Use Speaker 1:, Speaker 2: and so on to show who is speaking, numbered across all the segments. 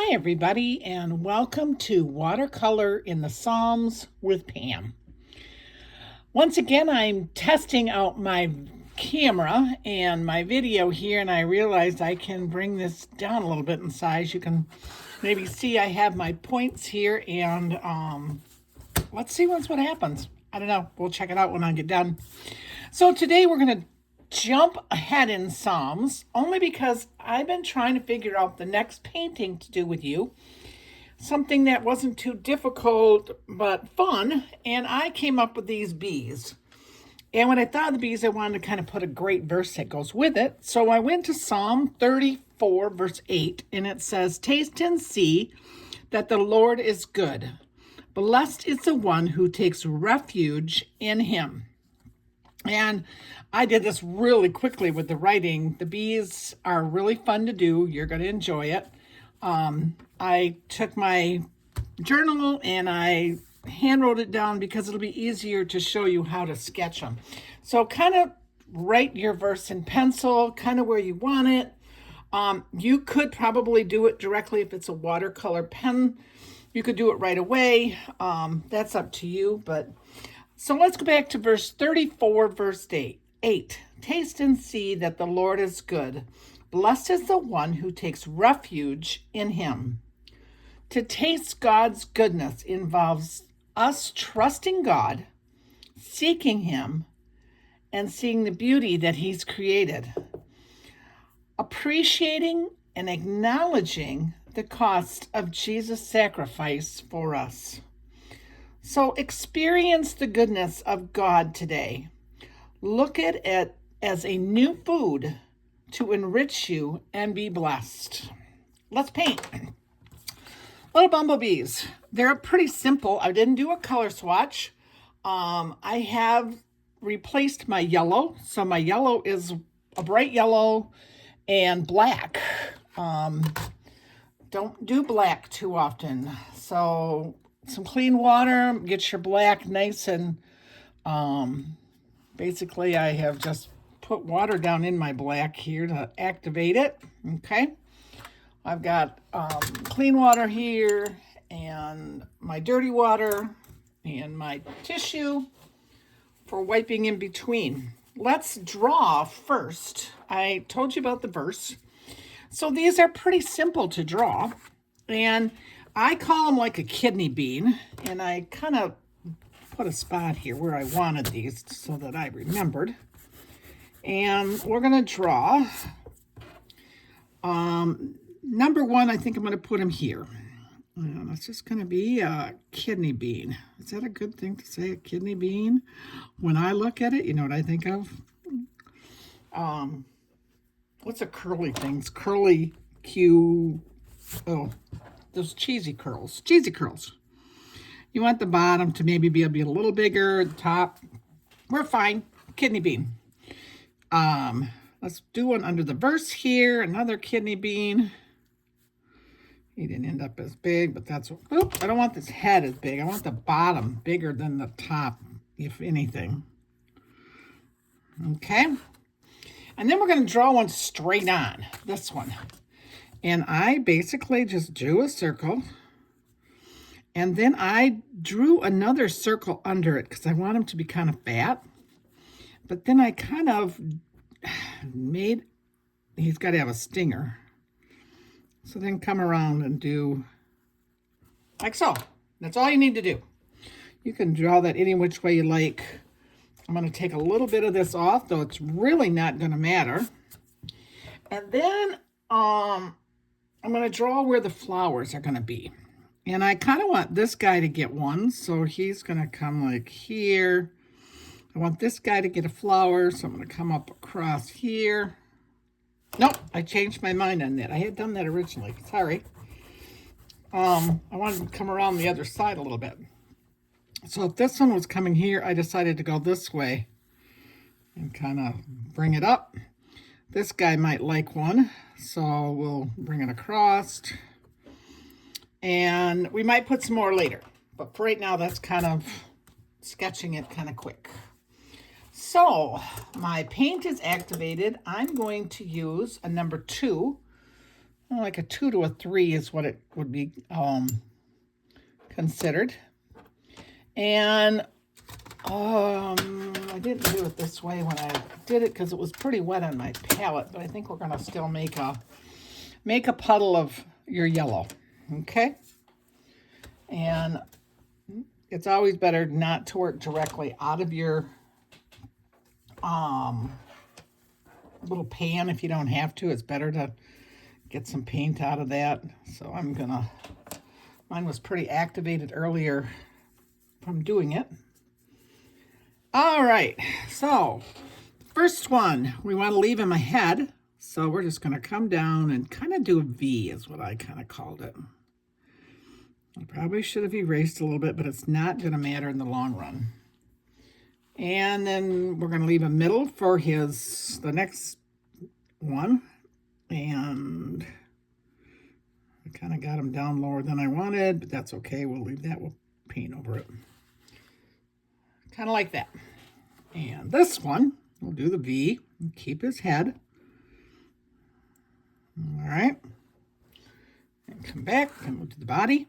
Speaker 1: Hi, everybody, and welcome to Watercolor in the Psalms with Pam. Once again, I'm testing out my camera and my video here, and I realized I can bring this down a little bit in size. You can maybe see I have my points here, and let's see what happens. I don't know. We'll check it out when I get done. So today we're going to jump ahead in Psalms only because I've been trying to figure out the next painting to do with you. Something that wasn't too difficult but fun, and I came up with these bees. And when I thought of the bees, I wanted to kind of put a great verse that goes with it. So I went to Psalm 34, verse 8, and it says, "Taste and see that the Lord is good. Blessed is the one who takes refuge in him." And I did this really quickly with the writing. The bees are really fun to do. You're going to enjoy it. I took my journal and I hand wrote it down because it'll be easier to show you how to sketch them. So kind of write your verse in pencil, kind of where you want it. You could probably do it directly if it's a watercolor pen. You could do it right away. That's up to you. But so let's go back to verse 34, verse 8. Taste and see that the Lord is good. Blessed is the one who takes refuge in him. To taste God's goodness involves us trusting God, seeking him, and seeing the beauty that he's created. Appreciating and acknowledging the cost of Jesus' sacrifice for us. So experience the goodness of God today. Look at it as a new food to enrich you and be blessed. Let's paint. Little bumblebees. They're pretty simple. I didn't do a color swatch. I have replaced my yellow. So my yellow is a bright yellow and black. Don't do black too often. So some clean water, get your black nice and basically I have just put water down in my black here to activate it. Okay. I've got clean water here and my dirty water and my tissue for wiping in between. Let's draw first. I told you about the verse. So these are pretty simple to draw, and I call them like a kidney bean, and I kind of put a spot here where I wanted these so that I remembered. And we're going to draw. Number one, I think I'm going to put him here. That's just going to be a kidney bean. Is that a good thing to say, a kidney bean? When I look at it, you know what I think of? What's a curly things? Curly Q. Oh, those cheesy curls. Cheesy curls. You want the bottom to maybe be a little bigger. The top, we're fine. Kidney bean. Let's do one under the verse here. Another kidney bean. He didn't end up as big, but that's, I don't want this head as big. I want the bottom bigger than the top, if anything. Okay. And then we're going to draw one straight on, this one. And I basically just drew a circle. And then I drew another circle under it because I want him to be kind of fat. But then I kind of made, he's got to have a stinger. So then come around and do like so. That's all you need to do. You can draw that any which way you like. I'm going to take a little bit of this off, though it's really not going to matter. And then I'm going to draw where the flowers are going to be. And I kind of want this guy to get one, so he's going to come like here. I want this guy to get a flower, so I'm going to come up across here. Nope, I changed my mind on that. I had done that originally. Sorry. I wanted to come around the other side a little bit. So if this one was coming here, I decided to go this way and kind of bring it up. This guy might like one, so we'll bring it across. And we might put some more later. But for right now, that's kind of sketching it kind of quick. So my paint is activated. I'm going to use a number 2 like a 2 to a 3 is what it would be considered. And I didn't do it this way when I did it because it was pretty wet on my palette, but I think we're gonna still make a puddle of your yellow, okay? And it's always better not to work directly out of your little pan if you don't have to. It's better to get some paint out of that. So mine was pretty activated earlier from doing it. All right, so first one, we want to leave him a head. So we're just going to come down and kind of do a V is what I kind of called it. I probably should have erased a little bit, but it's not going to matter in the long run. And then we're going to leave a middle for the next one. And I kind of got him down lower than I wanted, but that's okay. We'll leave that. We'll paint over it. Kind of like that. And this one, we'll do the V and keep his head. All right. And come back and we'll do the body.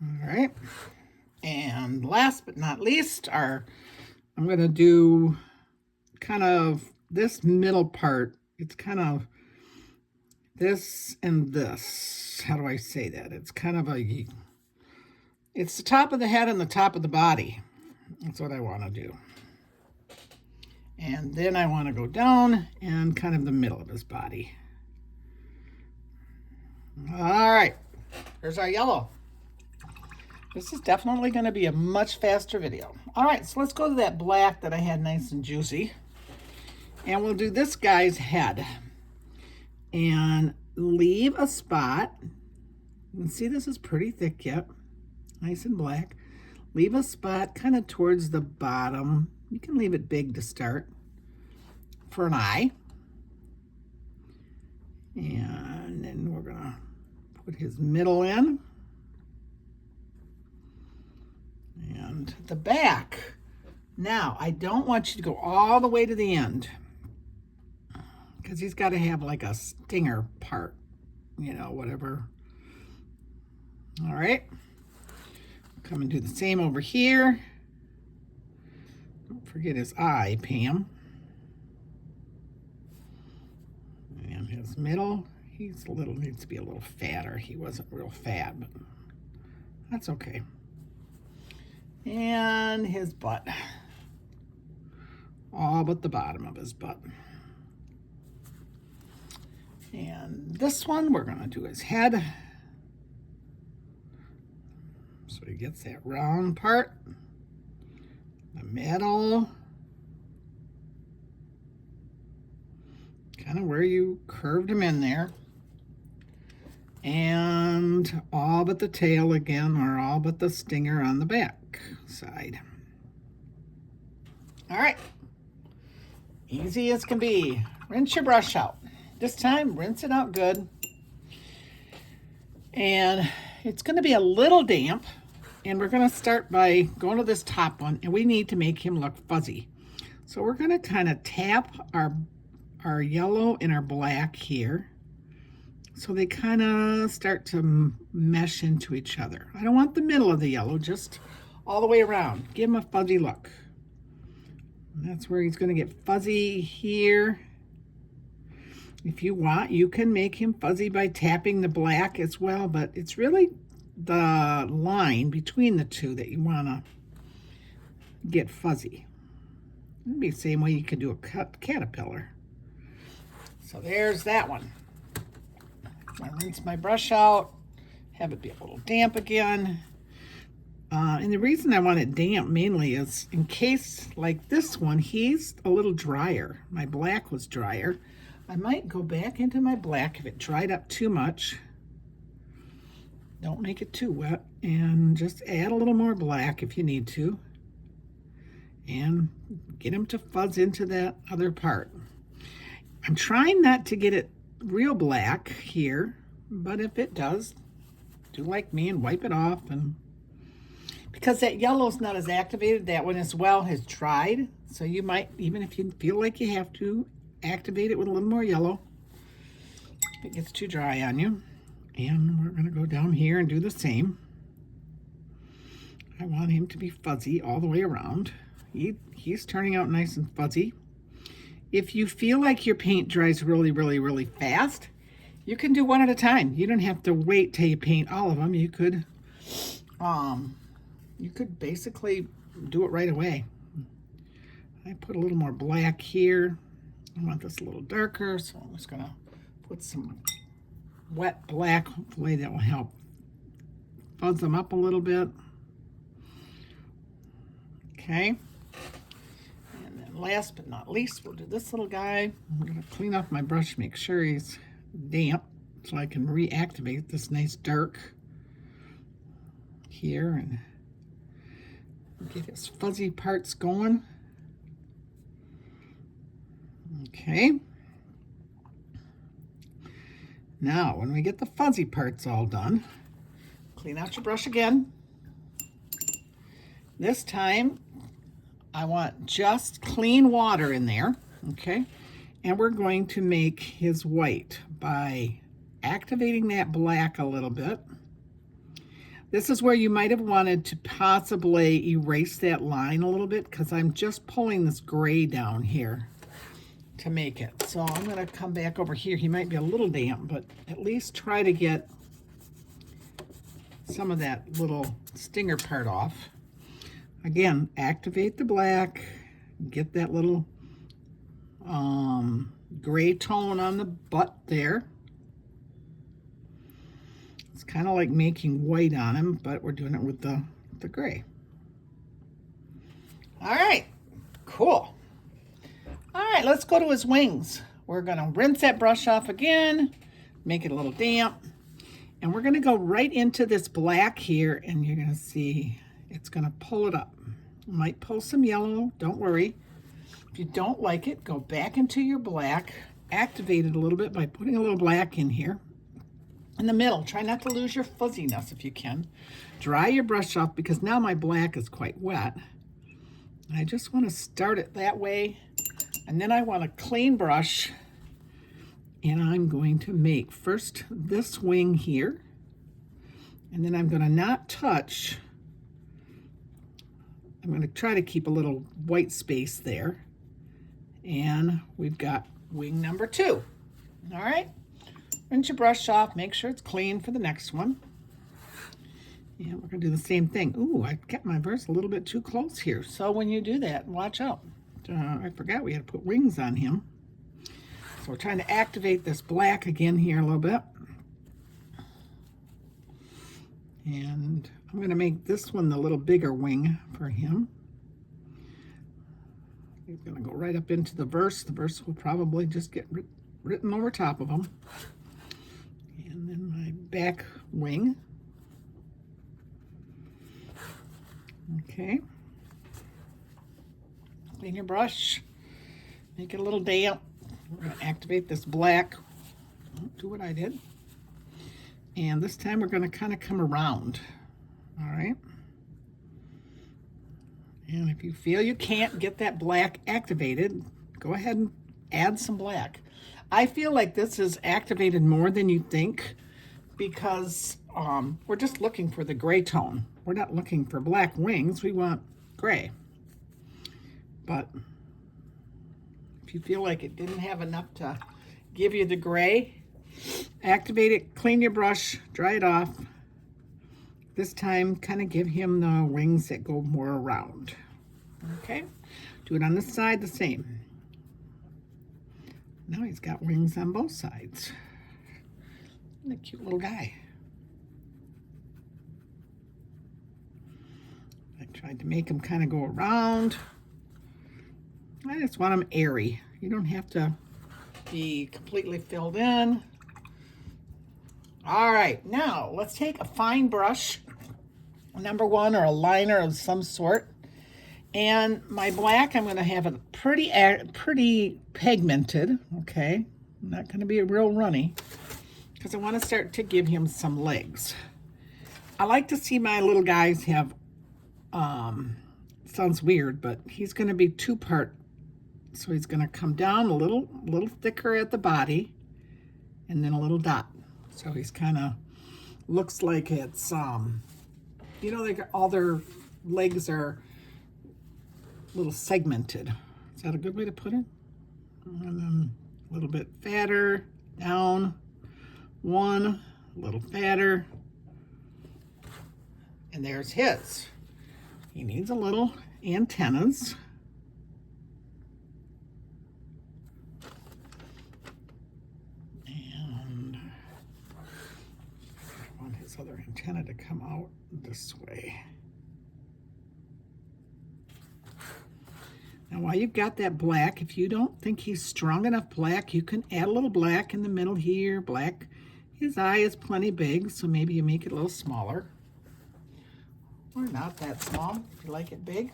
Speaker 1: All right. And last but not least, I'm going to do kind of this middle part. It's kind of this and this. How do I say that? It's kind of it's the top of the head and the top of the body. That's what I want to do. And then I want to go down and kind of the middle of his body. All right, there's our yellow. This is definitely going to be a much faster video. All right, so let's go to that black that I had nice and juicy. And we'll do this guy's head. And leave a spot. You can see this is pretty thick yet. Nice and black. Leave a spot kind of towards the bottom. You can leave it big to start for an eye. And then we're going to put his middle in. And the back. Now, I don't want you to go all the way to the end because he's got to have like a stinger part, you know, whatever. All right. Come and do the same over here. Don't forget his eye, Pam. And his middle, needs to be a little fatter. He wasn't real fat, but that's okay. And his butt. All but the bottom of his butt. And this one, we're going to do his head. So he gets that round part, the middle, kind of where you curved him in there, and all but the tail again, or all but the stinger on the back side. All right, easy as can be. Rinse your brush out. This time, rinse it out good. And it's going to be a little damp. And we're going to start by going to this top one, and we need to make him look fuzzy. So we're going to kind of tap our yellow and our black here so they kind of start to mesh into each other. I don't want the middle of the yellow, just all the way around. Give him a fuzzy look. And that's where he's going to get fuzzy here. If you want, you can make him fuzzy by tapping the black as well, but it's really the line between the two that you want to get fuzzy. It'd be the same way you could do a caterpillar. So there's that one. I rinse my brush out, have it be a little damp again. And the reason I want it damp mainly is in case, like this one, he's a little drier. My black was drier. I might go back into my black if it dried up too much. Don't make it too wet, and just add a little more black if you need to, and get him to fuzz into that other part. I'm trying not to get it real black here, but if it does, do like me and wipe it off. And because that yellow's not as activated, that one as well has dried, so you might, even if you feel like you have to, activate it with a little more yellow if it gets too dry on you. And we're going to go down here and do the same. I want him to be fuzzy all the way around. He's turning out nice and fuzzy. If you feel like your paint dries really, really, really fast, you can do one at a time. You don't have to wait till you paint all of them. You could basically do it right away. I put a little more black here. I want this a little darker, so I'm just gonna put some wet black. Hopefully that will help fuzz them up a little bit. Okay. And then last but not least, we'll do this little guy. I'm gonna clean off my brush, make sure he's damp so I can reactivate this nice dark here and get his fuzzy parts going. Okay. Now, when we get the fuzzy parts all done, clean out your brush again. This time, I want just clean water in there, okay? And we're going to make his white by activating that black a little bit. This is where you might have wanted to possibly erase that line a little bit because I'm just pulling this gray down here to make it. So I'm going to come back over here. He might be a little damp, but at least try to get some of that little stinger part off. Again, activate the black, get that little gray tone on the butt there. It's kind of like making white on him, but we're doing it with the gray. All right, cool. All right, let's go to his wings. We're gonna rinse that brush off again, make it a little damp, and we're gonna go right into this black here, and you're gonna see it's gonna pull it up. Might pull some yellow, don't worry. If you don't like it, go back into your black, activate it a little bit by putting a little black in here. In the middle, try not to lose your fuzziness if you can. Dry your brush off because now my black is quite wet. I just want to start it that way. And then I want a clean brush, and I'm going to make first this wing here, and then I'm going to not touch. I'm going to try to keep a little white space there, and we've got wing number 2. All right, rinse your brush off, make sure it's clean for the next one. And we're going to do the same thing. Ooh, I kept my brush a little bit too close here, so when you do that, watch out. I forgot we had to put wings on him. So we're trying to activate this black again here a little bit. And I'm going to make this one the little bigger wing for him. He's going to go right up into the verse. The verse will probably just get written over top of him. And then my back wing. Okay. Clean your brush, make it a little damp. We're going to activate this black. Do what I did. And this time we're going to kind of come around. All right. And if you feel you can't get that black activated, go ahead and add some black. I feel like this is activated more than you think because we're just looking for the gray tone. We're not looking for black wings. We want gray. But if you feel like it didn't have enough to give you the gray, activate it, clean your brush, dry it off. This time, kind of give him the wings that go more around. Okay, do it on this side the same. Now he's got wings on both sides. And a cute little guy. I tried to make him kind of go around. I just want them airy. You don't have to be completely filled in. All right, now let's take a fine brush, number 1 or a liner of some sort. And my black, I'm going to have it pretty pigmented, okay? Not going to be real runny because I want to start to give him some legs. I like to see my little guys have, sounds weird, but he's going to be 2-part So he's going to come down a little thicker at the body and then a little dot. So he's kind of looks like it's, you know, all their legs are a little segmented. Is that a good way to put it? And then a little bit fatter, down, one, a little fatter, and there's his. He needs a little antennas. And I want his other antenna to come out this way. Now, while you've got that black, if you don't think he's strong enough black, you can add a little black in the middle here. Black, his eye is plenty big, so maybe you make it a little smaller. Or not that small, if you like it big.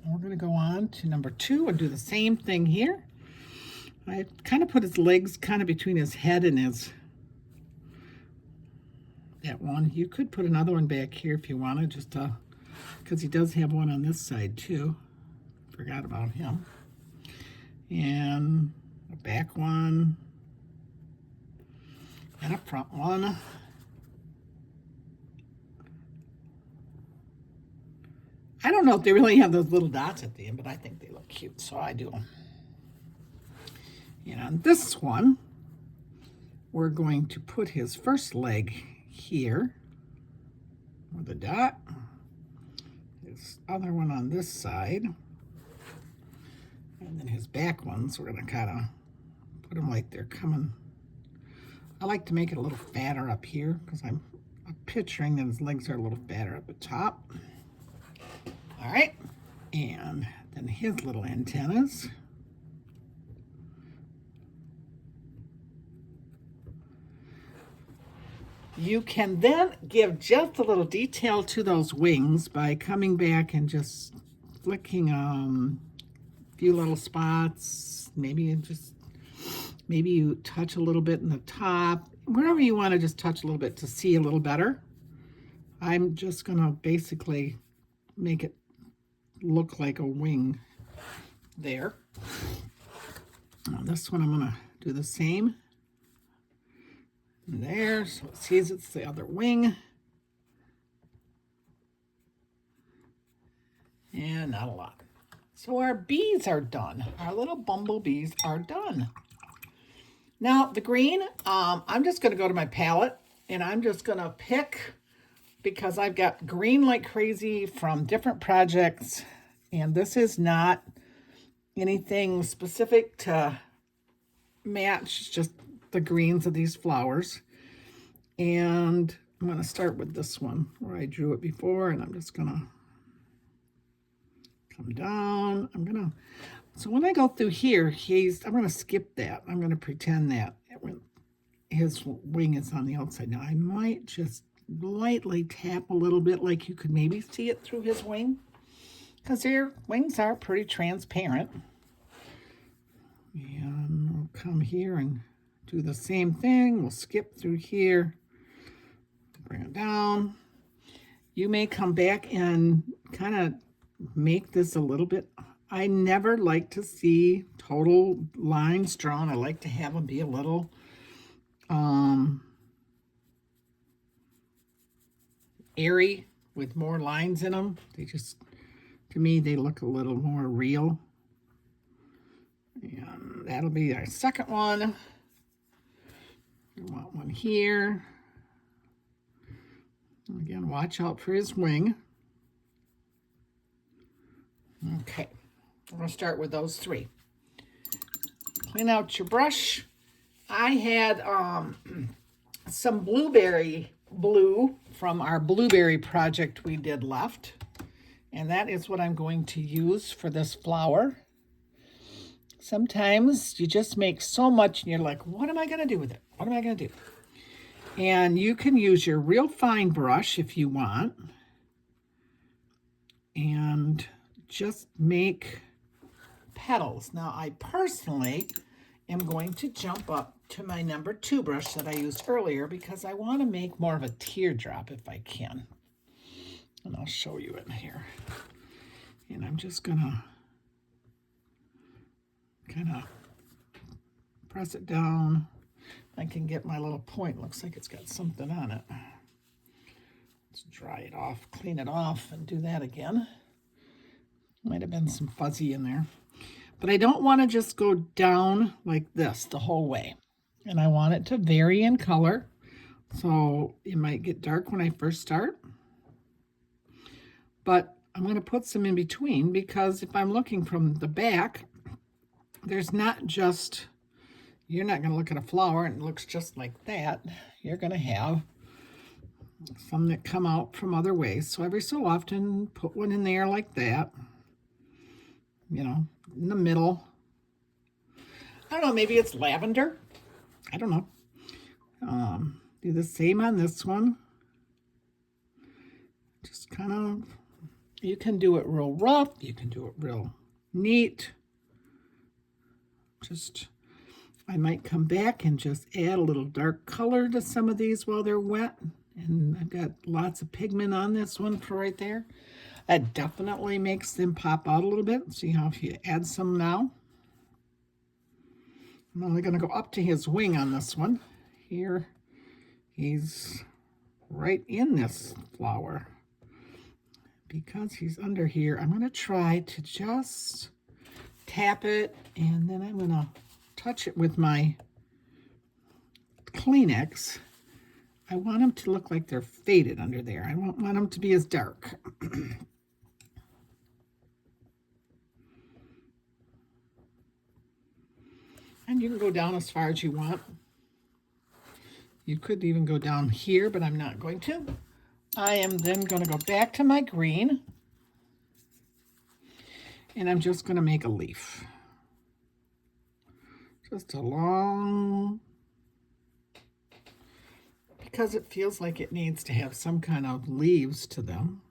Speaker 1: And we're going to go on to number 2 and do the same thing here. I kind of put his legs kind of between his head and his, that one. You could put another one back here if you wanted, just because he does have one on this side too. Forgot about him. And a back one and a front one. I don't know if they really have those little dots at the end, but I think they look cute, so I do them. And on this one, we're going to put his first leg here with a dot. His other one on this side. And then his back ones, we're going to kind of put them like they're coming. I like to make it a little fatter up here because I'm picturing that his legs are a little fatter at the top. All right, and then his little antennas. You can then give just a little detail to those wings by coming back and just flicking a few little spots. Maybe you touch a little bit in the top, wherever you want to just touch a little bit to see a little better. I'm just going to basically make it look like a wing there. Now this one I'm going to do the same. There, so it sees it's the other wing. And not a lot. So our bees are done. Our little bumblebees are done. Now the green, I'm just going to go to my palette and I'm just going to pick, because I've got green like crazy from different projects, and this is not anything specific to match, just the greens of these flowers. And I'm going to start with this one where I drew it before, and I'm just going to come down. So when I go through here, I'm going to skip that. I'm going to pretend that his wing is on the outside. Now I might just lightly tap a little bit, like you could maybe see it through his wing, because their wings are pretty transparent. And we'll come here and do the same thing. We'll skip through here, bring it down. You may come back and kind of make this a little bit. I never like to see total lines drawn. I like to have them be a little airy with more lines in them. They just, to me, they look a little more real. And that'll be our second one. We want one here. Again, watch out for his wing. Okay, we're going to start with those 3. Clean out your brush. I had some blueberry blue from our blueberry project we did left, and that is what I'm going to use for this flower. Sometimes you just make so much and you're like, what am I going to do with it? What am I going to do? And you can use your real fine brush if you want, and just make petals. Now I personally am going to jump up to my number 2 brush that I used earlier, because I want to make more of a teardrop if I can. And I'll show you it here. And I'm just gonna kind of press it down. I can get my little point. Looks like it's got something on it. Let's dry it off, clean it off, and do that again. Might have been some fuzzy in there. But I don't want to just go down like this the whole way. And I want it to vary in color. So it might get dark when I first start. But I'm going to put some in between, because if I'm looking from the back, there's not just, you're not going to look at a flower and it looks just like that. You're going to have some that come out from other ways. So every so often, put one in there like that, you know, in the middle. I don't know, maybe it's lavender. I don't know. Do the same on this one. Just kind of, you can do it real rough. You can do it real neat. Just, I might come back and just add a little dark color to some of these while they're wet. And I've got lots of pigment on this one for right there. That definitely makes them pop out a little bit. See how if you add some now. I'm only going to go up to his wing on this one. Here, he's right in this flower. Because he's under here, I'm going to try to just tap it, and then I'm going to touch it with my Kleenex. I want them to look like they're faded under there. I don't want them to be as dark. And you can go down as far as you want. You could even go down here, but I'm not going to. I am then going to go back to my green. And I'm just going to make a leaf. Just a long, because it feels like it needs to have some kind of leaves to them.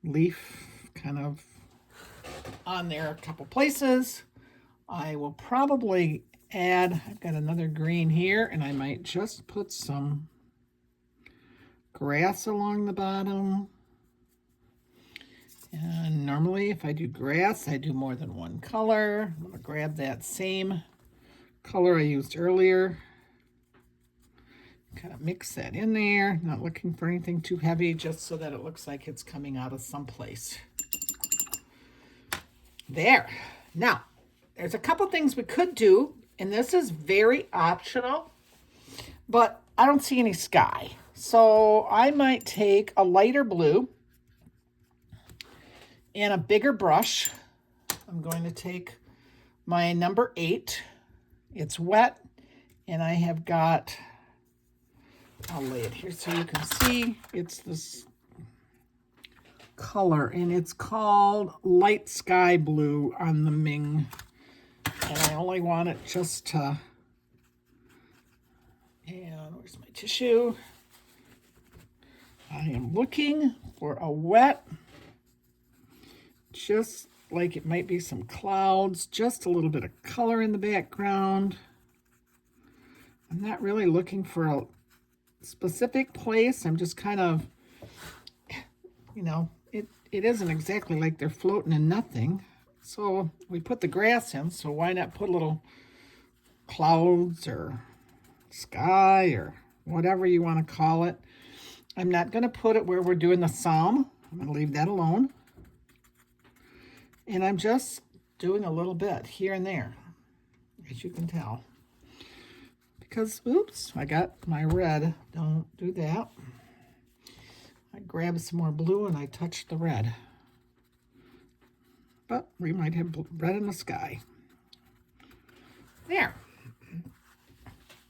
Speaker 1: Leaf kind of on there a couple places. I will probably add, I've got another green here, and I might just put some grass along the bottom. And normally if I do grass, I do more than one color. I'm going to grab that same color I used earlier. Kind of mix that in there. Not looking for anything too heavy, just so that it looks like it's coming out of someplace. There. Now, there's a couple things we could do, and this is very optional, but I don't see any sky. So I might take a lighter blue and a bigger brush. I'm going to take my number 8. It's wet, and I have got, I'll lay it here so you can see, it's this color, and it's called Light Sky Blue on the Ming. And I only want it just to, and where's my tissue? I am looking for a wet, just like it might be some clouds, just a little bit of color in the background. I'm not really looking for a specific place. I'm just kind of, you know, it isn't exactly like they're floating in nothing. So we put the grass in, so why not put little clouds or sky or whatever you want to call it. I'm not going to put it where we're doing the psalm. I'm going to leave that alone. And I'm just doing a little bit here and there, as you can tell. Because, oops, I got my red. Don't do that. I grabbed some more blue and I touched the red. But we might have red in the sky. There.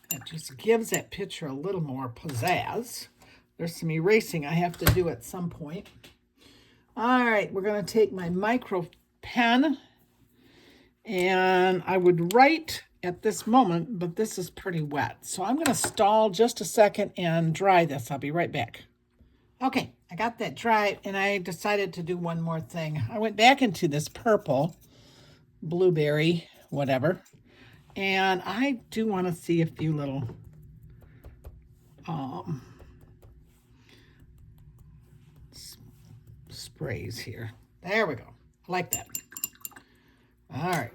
Speaker 1: That just gives that picture a little more pizzazz. There's some erasing I have to do at some point. All right, we're going to take my micro pen, and I would write at this moment, but this is pretty wet. So I'm going to stall just a second and dry this. I'll be right back. Okay, I got that dry, and I decided to do one more thing. I went back into this purple, blueberry, whatever, and I do want to see a few little sprays here. There we go. I like that. All right.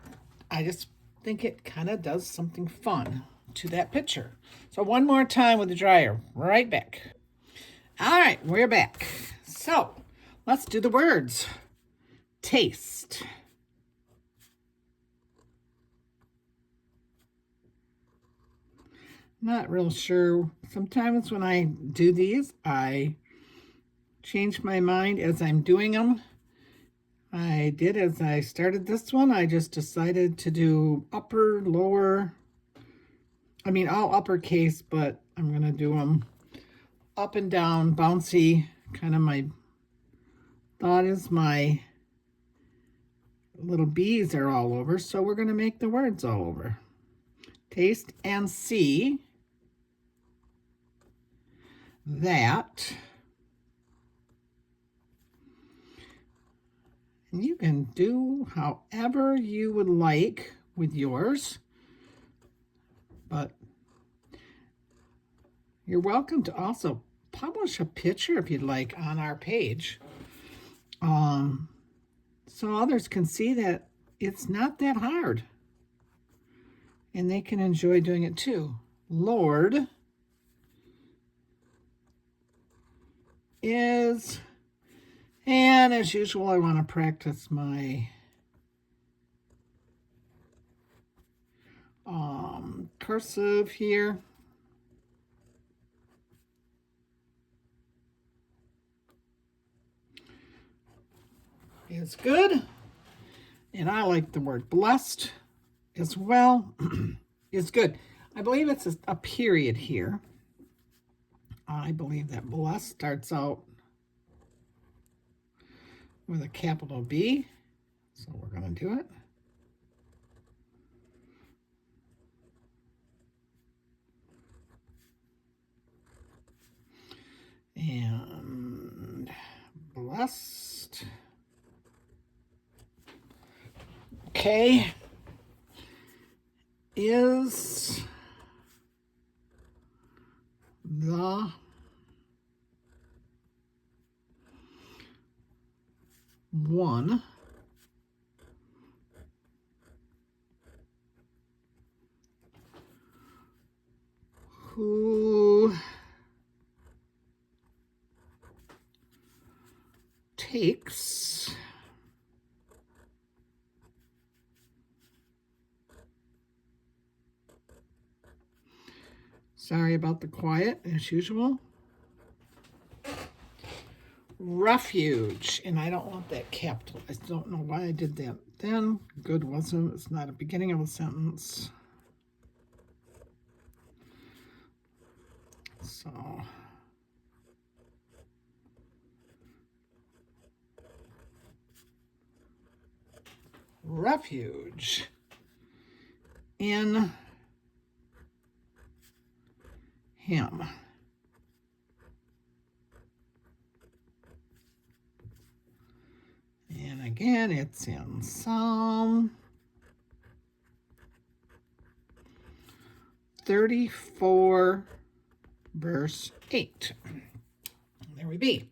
Speaker 1: I just think it kind of does something fun to that picture. So one more time with the dryer. Right back. All right, we're back. So let's do the words. Taste. Not real sure. Sometimes when I do these, I change my mind as I'm doing them. I did as I started this one. I just decided to do upper, lower. I mean, all uppercase, but I'm going to do them up and down, bouncy. Kind of my thought is my little bees are all over, so we're going to make the words all over. Taste and see that. And you can do however you would like with yours, but you're welcome to also publish a picture if you'd like on our page, so others can see that it's not that hard and they can enjoy doing it too. Lord is, and as usual, I want to practice my cursive here. Is good. And I like the word blessed as well. Is good. I believe it's a period here. I believe that blessed starts out with a capital B. So we're going to do it. And blessed. Okay. Is the one who takes sorry about the quiet as usual. Refuge, and I don't want that capital. I don't know why I did that then. Good wasn't. It's not a beginning of a sentence. So refuge in him. And again, it's in Psalm 34, verse 8. There we be.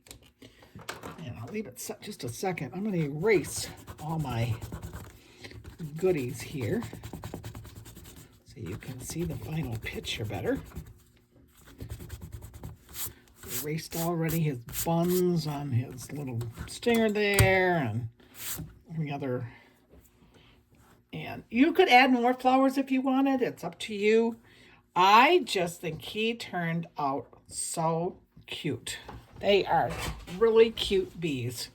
Speaker 1: And I'll leave it just a second. I'm going to erase all my goodies here so you can see the final picture better. Erased already his buns on his little stinger there and any other. And you could add more flowers if you wanted. It's up to you. I just think he turned out so cute. They are really cute bees.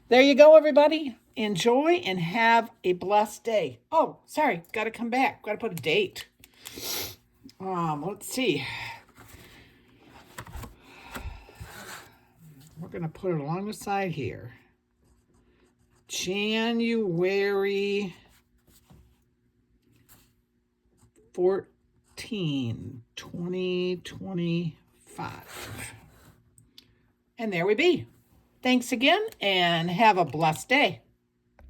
Speaker 1: There you go, everybody. Enjoy and have a blessed day. Oh, sorry. Got to come back. Got to put a date. Let's see. We're going to put it along the side here. January 14, 2025. And there we be. Thanks again and have a blessed day.